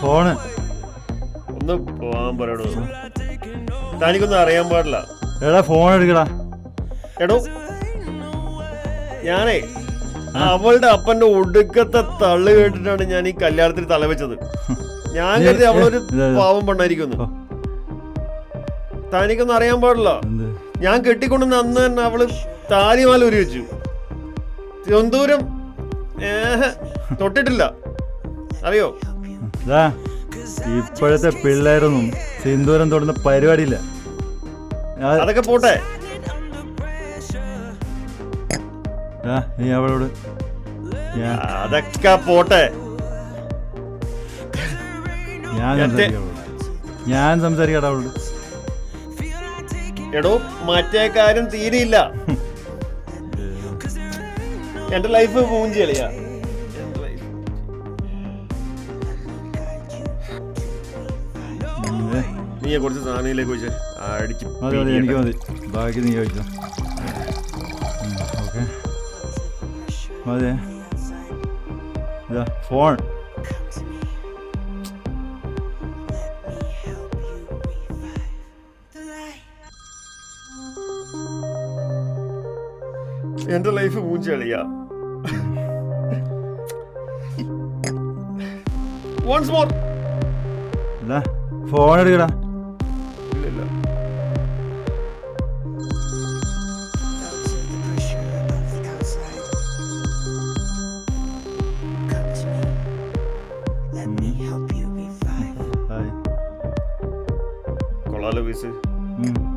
Phone ഒന്ന് പോവാൻ പറയണോ? തനിക്കൊന്നും അറിയാൻ പാടില്ല. എടാ ഫോൺ എടുക്കടാ. എടോ ഞാനേ അവളുടെ അപ്പന്റെ ഒടുക്കത്തെ തള്ളു കേട്ടിട്ടാണ് ഞാൻ ഈ കല്യാണത്തിന് തലവെച്ചത്. ഞാൻ കരുതി അവളൊരു പാവം പെണ്ണായിരിക്കുന്നു. തനിക്കൊന്നും അറിയാൻ പാടില്ല. ഞാൻ കെട്ടിക്കൊണ്ടുവന്ന അന്ന് തന്നെ അവള് താലിമാല ഉരി വെച്ചു. സിന്ദൂരം തൊട്ടിട്ടില്ല, അറിയോ? ഇപ്പോഴത്തെ പിള്ളേരൊന്നും സിന്ദൂരം തൊടുന്ന പരിപാടിയില്ല. അതൊക്കെ പോട്ടെ. നീ അവളോട് അതൊക്കെ പോട്ടെ. ഞാൻ സംസാരിക്കട്ടെ അവളോട്. എടോ മറ്റേ കാര്യം തീരെയില്ല. എന്റെ ലൈഫ് മൂഞ്ചി കളിയാ. നീ കുറച്ച് സാധനയിലേക്ക് വെച്ച് അടിച്ചു. എനിക്ക് മതി, ബാക്കി നീ ചോദിച്ചോ. ഓക്കെ മതി. ഫോൺ എന്റെ ലൈഫ് മൂഞ്ചി കളിയാ. Once more. ഫോൺ എടുക്കടാ. ഇല്ല കൊള്ളാലോ പീസ്.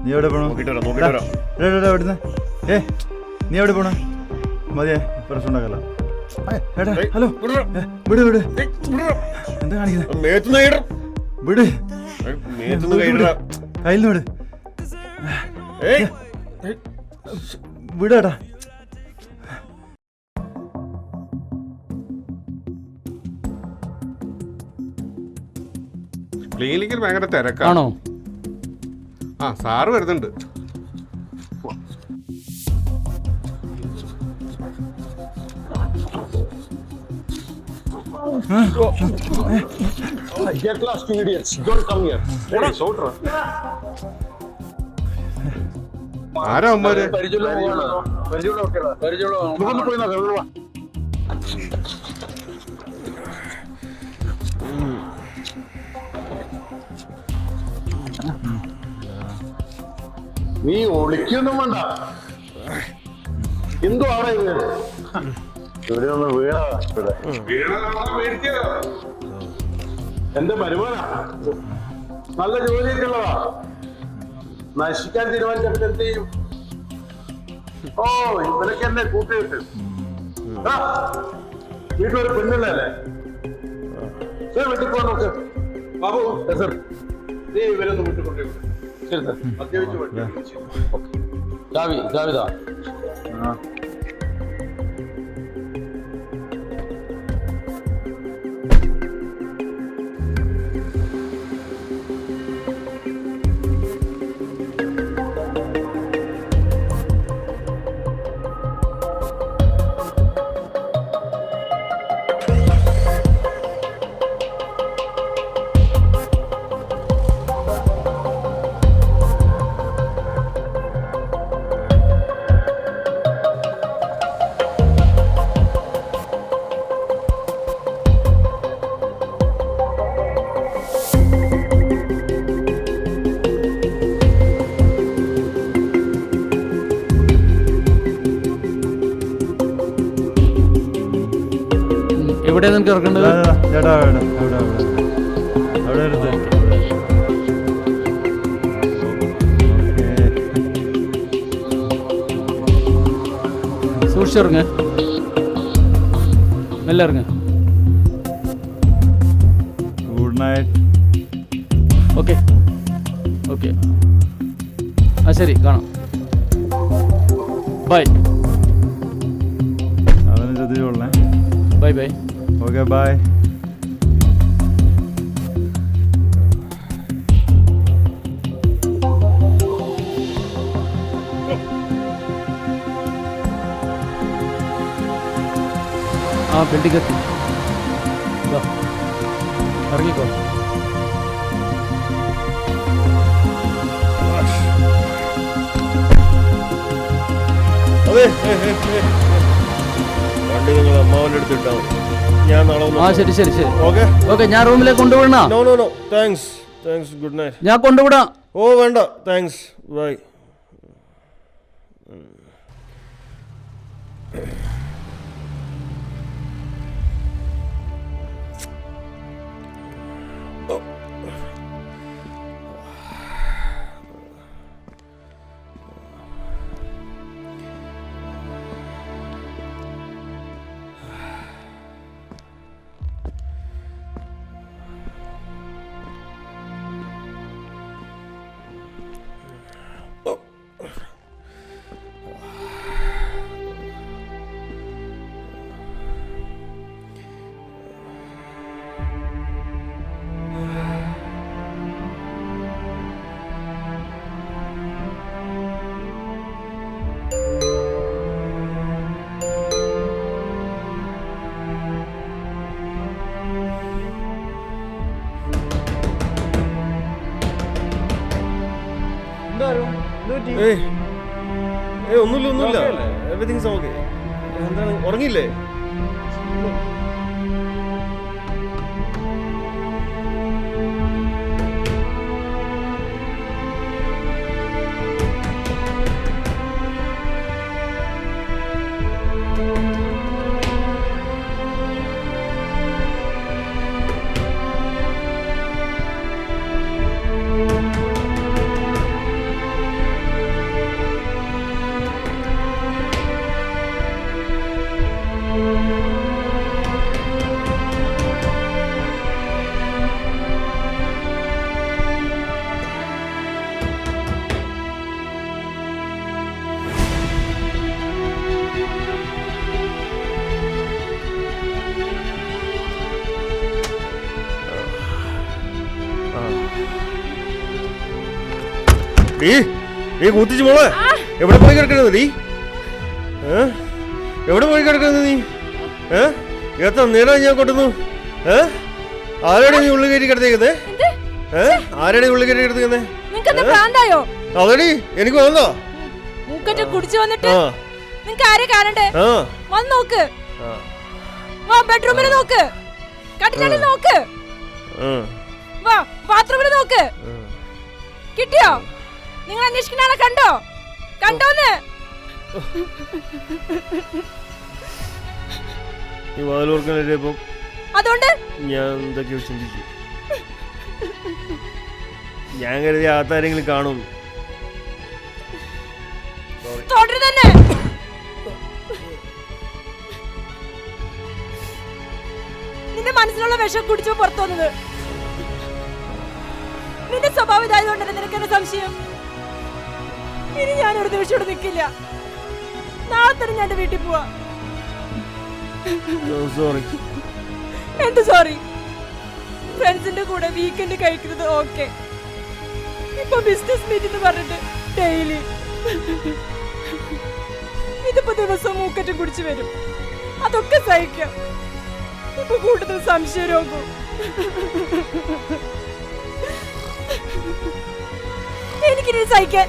നീ എവിടെ പോണോ? നീ എവിടെ പോണോ? മതിയേ, പ്രശ്നം ഉണ്ടാക്കല്ല. ഹലോ വിട് വിട്. എന്താ കാണിക്കുന്നത്? വിട്, കയ്യിൽ വിട്. വിടാടാ. ക്ലിനിക്കിൽ ഭയങ്കര തിരക്കാണോ? ആ സാറ് വരുന്നുണ്ട്. Get lost, you idiots. Don't come here. Hey, soldier. ആരാ അമ്മര്? നമുക്കൊന്ന് പോയി നോക്കാം. നീ ഒളിക്കൊന്നും വേണ്ട. എന്തോ അവിടെ ഇവിടെ ഒന്ന് വീണ എന്റെ മരുമോനാ, നല്ല ജോലിയൊക്കെ ഉള്ളതാ. നശിക്കാൻ തീരുമാനിച്ചപ്പോൾ എന്ത് ചെയ്യും? ഓ ഇവനൊക്കെ എന്നെ കൂട്ടിയിട്ട് വീട്ടിലൊരു പെണ്ണല്ലേ വീട്ടിൽ പോകാൻ നോക്ക്. ബാബു സർ, നീ ഇവരൊന്ന് വീട്ടിൽ കൊണ്ടുപോയി. ശരി സാർ. അത്യാവശ്യം ജാവിദാ. എവിടെ നിനക്ക് ഇറക്കേണ്ടത്? സൂക്ഷിച്ചിറങ്ങ്, മെല്ലെ ഇറങ്ങ്. Good night. ഓക്കെ ഓക്കെ, ആ ശരി, കാണാം. ബൈ. അവന് ശ്രദ്ധിച്ചോളേ. Bye bye. Okay bye. ആ ബിൽഡിംഗ് എത്തി. ഇറങ്ങിക്കോ. അതെ വണ്ടി നിങ്ങൾ അമ്മാവൻ്റെ അടുത്ത് ഇട്ടാൽ മതി. ഞാൻ നാളെ ആ ശരി ശരി ശരി. ഓക്കെ ഓക്കെ, ഞാൻ റൂമിലേക്ക് കൊണ്ടുവിടണ? No no no thanks thanks good night. ഞാൻ കൊണ്ടുവിടാം. ഓ വേണ്ട താങ്ക്സ് ബൈ. ഒന്നുമില്ല എവറിങ് ഓക്കെ. എന്താണ് ഉറങ്ങിയില്ലേ? നീ കൂത്തിച്ചു മോളെ, എവിടെ പോയി കിടക്കണത് നീ? എവിടെ പോയി കിടക്കുന്നത് നീ? എത്ര നേരം ഞാൻ കൊട്ടുന്നു? ആരാണ് നീ ഉള്ളു കയറ്റി കിടത്തേക്കുന്നേ? ആരാണ് ഉള്ളു കയറ്റി കിടത്തേക്കുന്നേ? അതടി എനിക്ക് വന്നോ? കുടിച്ചു വന്നിട്ട് നിങ്ങക്ക് ആരെ കാണണ്ടേ? വന്ന് നോക്ക്, വാ ബെഡ്റൂമിൽ നോക്ക്, കട്ടിലിൽ നോക്ക്, വാ ബാത്റൂമിൽ നോക്ക്. കിട്ടിയോ? നിങ്ങൾ അന്വേഷിക്കുന്ന ആളെ കണ്ടോ? കണ്ടോന്ന്? അതുകൊണ്ട് ഞാൻ എന്തൊക്കെയോ ചിന്തിച്ചു. ഞാൻ കരുതി ആത്താരെങ്കിലും കാണും. തന്നെ നിന്റെ മനസ്സിലുള്ള വിഷം കുടിച്ചോ പുറത്തു വന്നത്? നിന്റെ സ്വഭാവം ഇതായതുകൊണ്ടല്ലേ നിനക്ക് എന്നെ സംശയം? ഇനി ഞാൻ ഒരു ദിവസം ഇവിടെ നിൽക്കില്ല. നാളെ തന്നെ ഞാൻ എന്റെ വീട്ടിൽ പോവാ. എന്ത് സോറി? ഫ്രണ്ട്സിന്റെ കൂടെ വീക്കെൻഡ് കഴിക്കുന്നത് ഓക്കെ, ഇപ്പൊ ബിസിനസ് മീറ്റ് എന്ന് പറഞ്ഞിട്ട് ഡെയിലി ഇതിപ്പോ ദിവസം മൂക്കറ്റും കുടിച്ചു വരും. അതൊക്കെ സഹിക്കാം. ഇപ്പൊ കൂടുതൽ സംശയ രോഗം. എനിക്കിനി സഹിക്കാൻ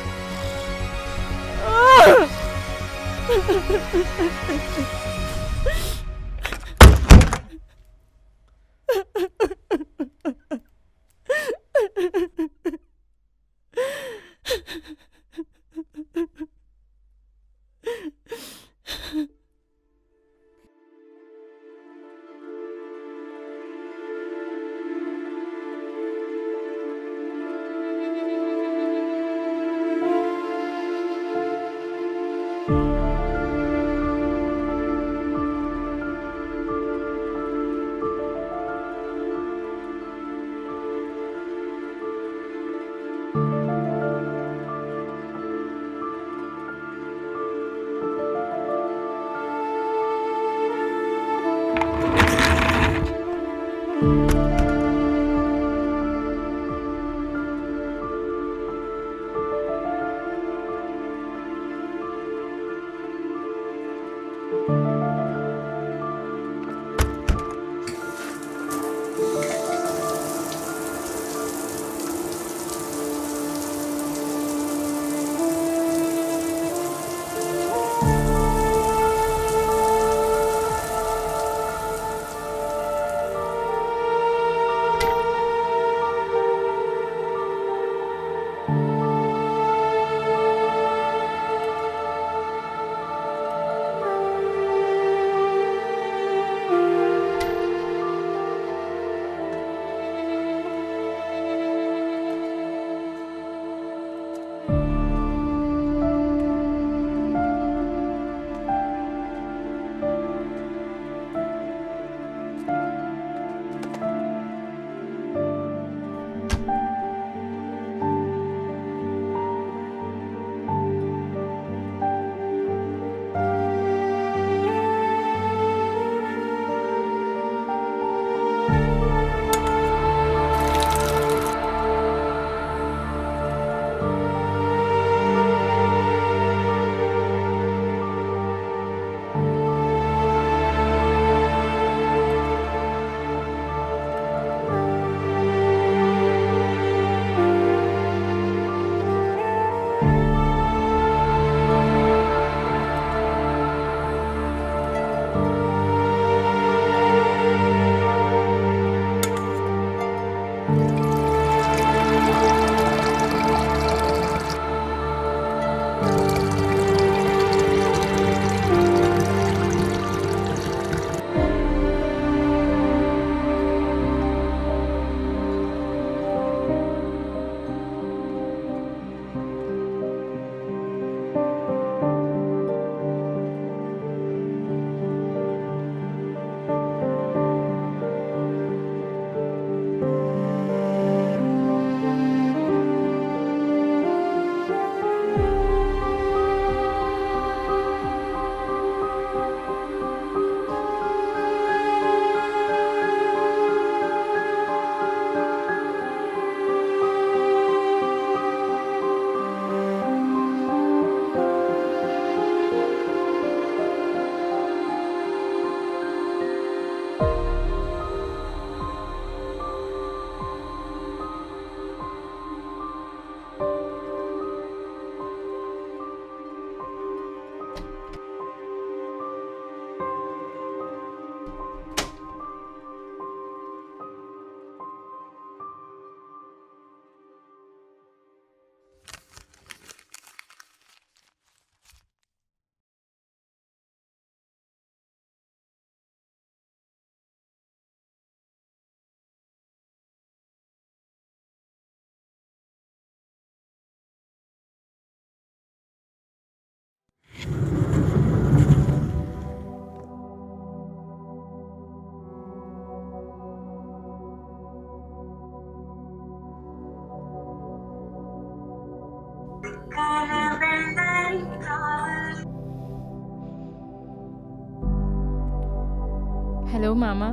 ഹലോ മാമ.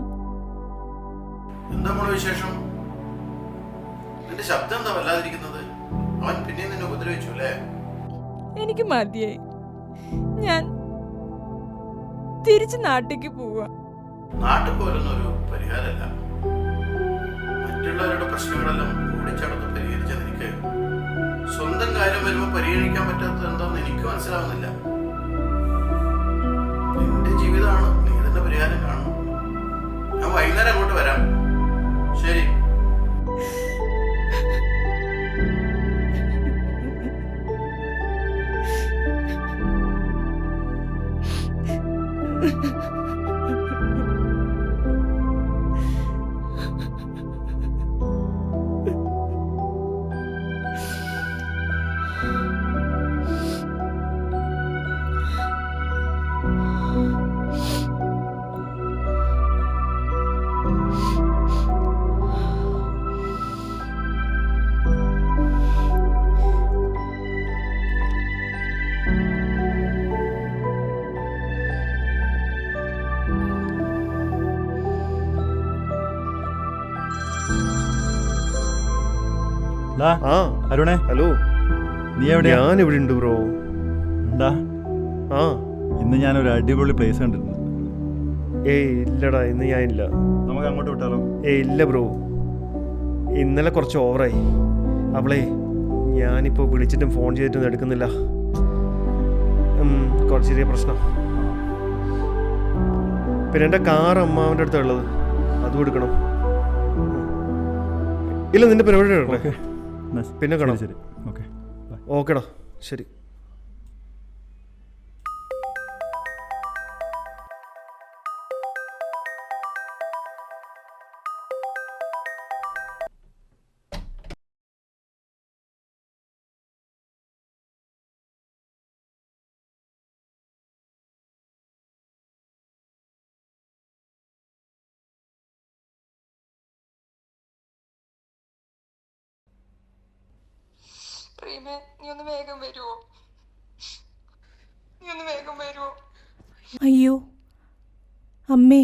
എന്താ മോളെ വിശേഷം? നിന്റെ ശബ്ദം എന്താ വല്ലാതിരിക്കുന്നത്? അവൻ പിന്നെ നിന്നെ ഉപദ്രവിച്ചു അല്ലേ? എനിക്ക് മതിയായി. ഞാൻ തിരിച്ച് നാട്ടിലേക്ക് പോവാ. നാട്ടിൽ പോലൊന്നും ഒരു പരിഹാരമല്ല. മറ്റുള്ളവരുടെ പ്രശ്നങ്ങളെല്ലാം ഓടിച്ചടന്ന് പരിഹരിച്ച നിനക്ക് സ്വന്തം കാര്യം വരുമ്പോൾ പരിഹരിക്കാൻ പറ്റാത്തത് എന്താണെന്ന് എനിക്ക് മനസ്സിലാവുന്നില്ല. നിന്റെ ജീവിതമാണ്, നീ തന്നെ പരിഹാരം കാണണം. ഞാൻ വൈകുന്നേരം അങ്ങോട്ട് വരാം. ശരി. ആ അരുണേ, ഹലോ. നീ എവിടെയാ? ഞാൻ ഇവിടെ ഉണ്ട് ബ്രോ. എന്താ? ആ ഇന്ന് ഞാനൊരു അടിപൊളി പ്ലേസ് കണ്ടിരുന്നു. ഏയ് ഇല്ലടാ, ഇന്ന് ഞാനില്ല. നമുക്ക് അങ്ങോട്ട് വിട്ടാലോ? ഏയ് ഇല്ല ബ്രോ, ഇന്നലെ കുറച്ച് ഓവറായി. അവളെ ഞാനിപ്പോൾ വിളിച്ചിട്ടും ഫോൺ ചെയ്തിട്ടൊന്നും എടുക്കുന്നില്ല. കുറച്ച് ചെറിയ പ്രശ്നം. പിന്നെ എൻ്റെ കാർ അമ്മാവൻ്റെ അടുത്താണ് ഉള്ളത്, അതും എടുക്കണം. ഇല്ല, നിന്റെ പരിപാടി എടുക്കണേ. പിന്നെ കാണാം. ശരി, ഓക്കെ. ഓക്കെടാ, ശരി. പ്രീമേ, നീ ഒന്ന് വേഗം വരുമോ? അയ്യോ അമ്മേ.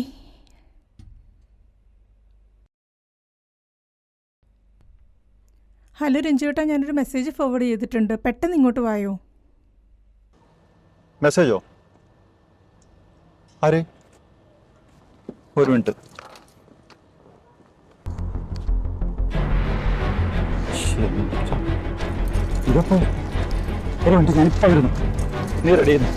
ഹലോ രഞ്ജുവേട്ടാ, ഞാനൊരു മെസ്സേജ് ഫോർവേഡ് ചെയ്തിട്ടുണ്ട്. പെട്ടെന്ന് ഇങ്ങോട്ട് വായോ. മെസ്സേജോ? ആരെ? ഒരു മിനിറ്റ്. ഇതപ്പോ ഒരു മിനിറ്റ്, ഞാനിപ്പോ വരുന്നു. നീ റെഡി ചെയ്യുന്നു?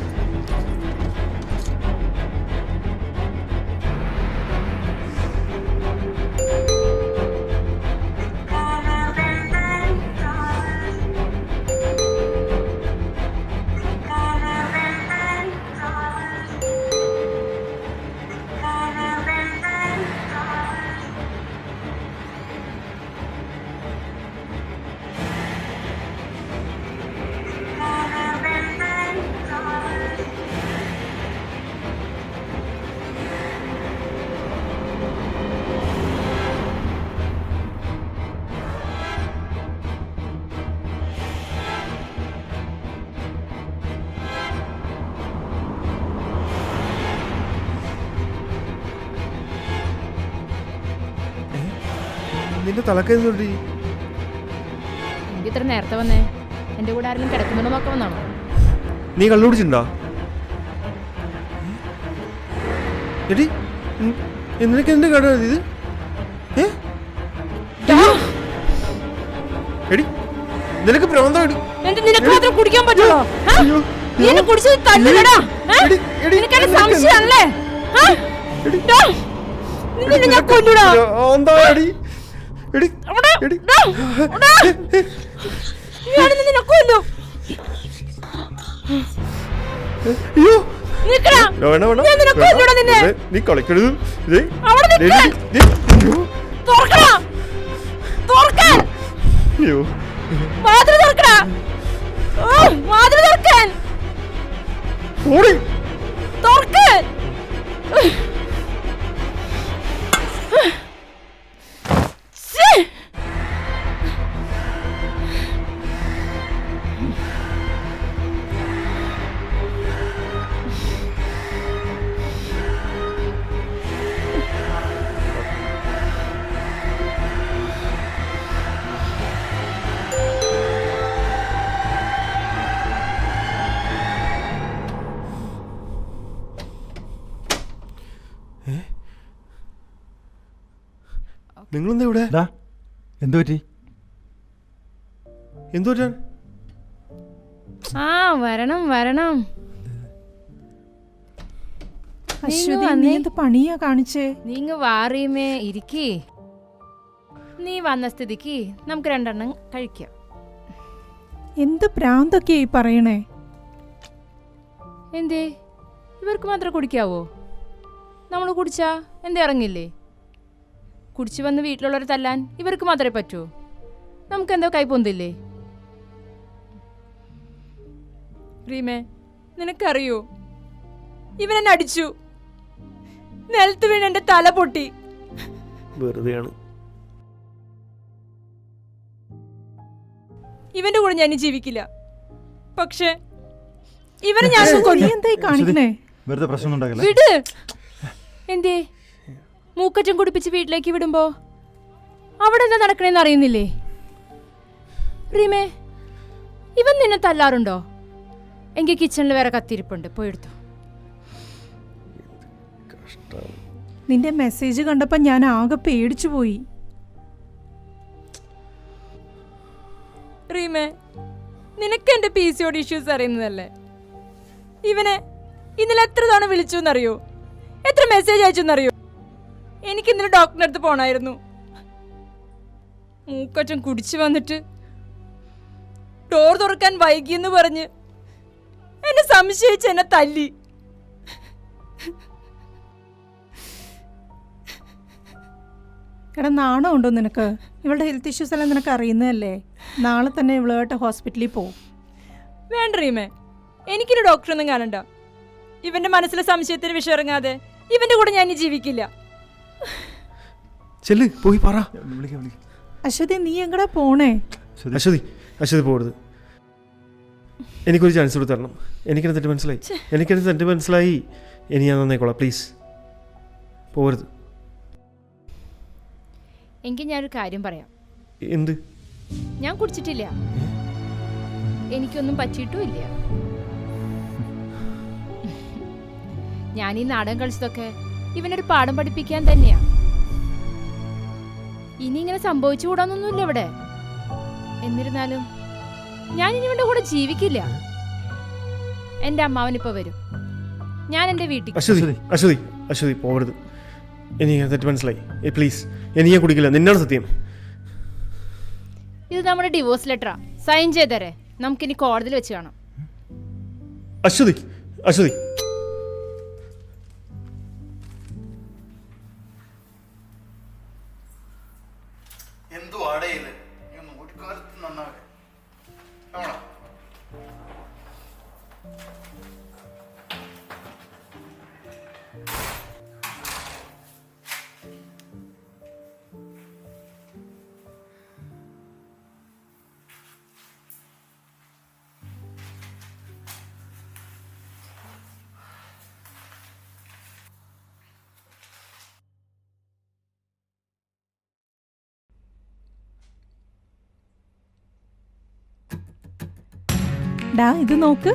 നിന്റെ തലക്കെന്തുണ്ട്? എനിക്ക് ഇത്ര നേരത്തെ വന്നേ? എന്റെ കൂടെ ആരെങ്കിലും കിടക്കുന്നുണ്ടോ നോക്കാൻ വന്നാണോ? നീ കള്ളുപിടിച്ചിട്ടുണ്ടോ? എടി, നിനക്ക് എന്ത് കട ഇത്? എടി, നിനക്ക് പ്രാന്തം. എടി, നിനക്ക് മാത്രം കുടിക്കാൻ പറ്റുള്ളോ? നീ കുടിച്ചത് തല്ലില്ലടാ. നിനക്ക് സംശയമാണല്ലേ? ഞാൻ കൊല്ലൂടാ. എന്താ എടി? എടി, എടി, നിന്നെ കൊല്ലും. നീ കളിക്കരുത്. നിങ്ങളെന്താ ഇവിടെ? ഡാ എന്തു പറ്റി? എന്തു പറ്റാൻ? ആ വരണം വരണം. അശ്വതി, നീ എന്ത് പണിയാ കാണിച്ചേ? നീങ്ങ് വാറിയുമേ ഇരിക്കേ. നീ വന്ന സ്ഥിതിക്ക് നമുക്ക് 2 എണ്ണം കഴിക്കാം. എന്ത് പ്രാന്തൊക്കെയായി പറയണേ? എന്തേ ഇവർക്ക് മാത്രം കുടിക്കാവോ? നമ്മൾ കുടിച്ചാ എന്തേ ഇറങ്ങില്ലേ? കുടിച്ചു വന്ന് വീട്ടിലുള്ളവരെ തല്ലാൻ ഇവർക്ക് മാത്രമേ പറ്റൂ. നമുക്കെന്തോ കൈപ്പൊന്തില്ലേ? റീമേ, നിനക്കറിയോ ഇവനെന്നെ അടിച്ചു. നിലത്ത് വീണ് എന്റെ തല പൊട്ടി. വെറുതെയാണ്. ഇവന്റെ കൂടെ ഞാൻ ജീവിക്കില്ല. പക്ഷെ ഇവനെ ഞാൻ നീ എന്തായി കാണിക്കണേ? വെറുതെ പ്രശ്നം ഉണ്ടാക്കല്ലേ. വിട്. എന്തേ മൂക്കറ്റം കുടിപ്പിച്ച് വീട്ടിലേക്ക് വിടുമ്പോ അവിടെ എന്താ നടക്കണേന്ന് അറിയുന്നില്ലേ? റീമേ, ഇവൻ നിന്നെ തല്ലാറുണ്ടോ? എങ്കിൽ കിച്ചണിൽ വേറെ കത്തിരിപ്പുണ്ട്, പോയെടുത്തു. നിന്റെ മെസ്സേജ് കണ്ടപ്പോ ഞാൻ ആകെ പേടിച്ചു പോയി. റീമേ, നിനക്ക് എന്റെ PCOD ഇഷ്യൂസ് അറിയുന്നതല്ലേ? ഇവനെ ഇന്നലെ എത്ര തവണ വിളിച്ചു എന്നറിയോ? എത്ര മെസ്സേജ് അയച്ചു എന്നറിയോ? എനിക്ക് ഇന്നലെ ഡോക്ടറിന്റെ അടുത്ത് പോണായിരുന്നു. മൂക്കറ്റം കുടിച്ചു വന്നിട്ട് ഡോർ തുറക്കാൻ വൈകിയെന്ന് പറഞ്ഞ് എന്നെ സംശയിച്ച് എന്നെ തല്ലി. എടാ, നാണം ഉണ്ടോ നിനക്ക്? ഇവളുടെ ഹെൽത്ത് ഇഷ്യൂസ് എല്ലാം നിനക്ക് അറിയുന്നതല്ലേ? നാളെ തന്നെ ഇവളുമായിട്ട് ഹോസ്പിറ്റലിൽ പോവും. വേണ്ട റീമേ, എനിക്കൊരു ഡോക്ടറൊന്നും കാണണ്ട. ഇവന്റെ മനസ്സിലെ സംശയത്തിന് വിഷം ഇറങ്ങാതെ ഇവന്റെ കൂടെ ഞാൻ ഇനി ജീവിക്കില്ല. ചെല്ല്, പോയി പറ. വിളിക്കാം. അശ്വതി, നീ എങ്ങടാ പോണേ? അശ്വതി പോകരുത്. എനിക്കൊരു ചാൻസ് കൊടുത്ത് തരണം. എനിക്കെന്നെ തെറ്റ് മനസ്സിലായി. ഇനി ഞാൻ നന്നായിക്കോളാം. പ്ലീസ് പോകരുത്. എങ്കിൽ ഞാനൊരു കാര്യം പറയാം. എന്ത്? ഞാൻ കുടിച്ചിട്ടില്ല, എനിക്കൊന്നും പറ്റിയിട്ടുമില്ല. ഞാൻ ഈ നാടകം കളിച്ചതൊക്കെ ഇവനൊരു പാഠം പഠിപ്പിക്കാൻ തന്നെയാ. ഇനി ഇങ്ങനെ സംഭവിച്ചുകൂടാന്നൊന്നുമില്ല ഇവിടെ. എന്നിരുന്നാലും ഞാൻ ഇനി ഇവന്റെ കൂടെ ജീവിക്കില്ല. എന്റെ അമ്മാവനിപ്പോ വരും. ഞാൻ എന്റെ വീട്ടിൽ. അശ്വതി പോകരുത്. എനിക്ക് തെറ്റ് മനസ്സിലായി. പ്ലീസ്, എനിക്ക് ഞാൻ കുടിക്കില്ല. നിന്നാണ് സത്യം. ഇത് നമ്മുടെ ഡിവോഴ്സ് ലെറ്ററാ. സൈൻ ചെയ്തരേ. നമുക്കിനി കോടതിയിൽ വെച്ച് കാണാം. അശ്വതി എന്തോ ആടയില് ഒരു കാലത്ത് നന്നാകെ ആണോ? ഡാ, ഇത് നോക്ക്.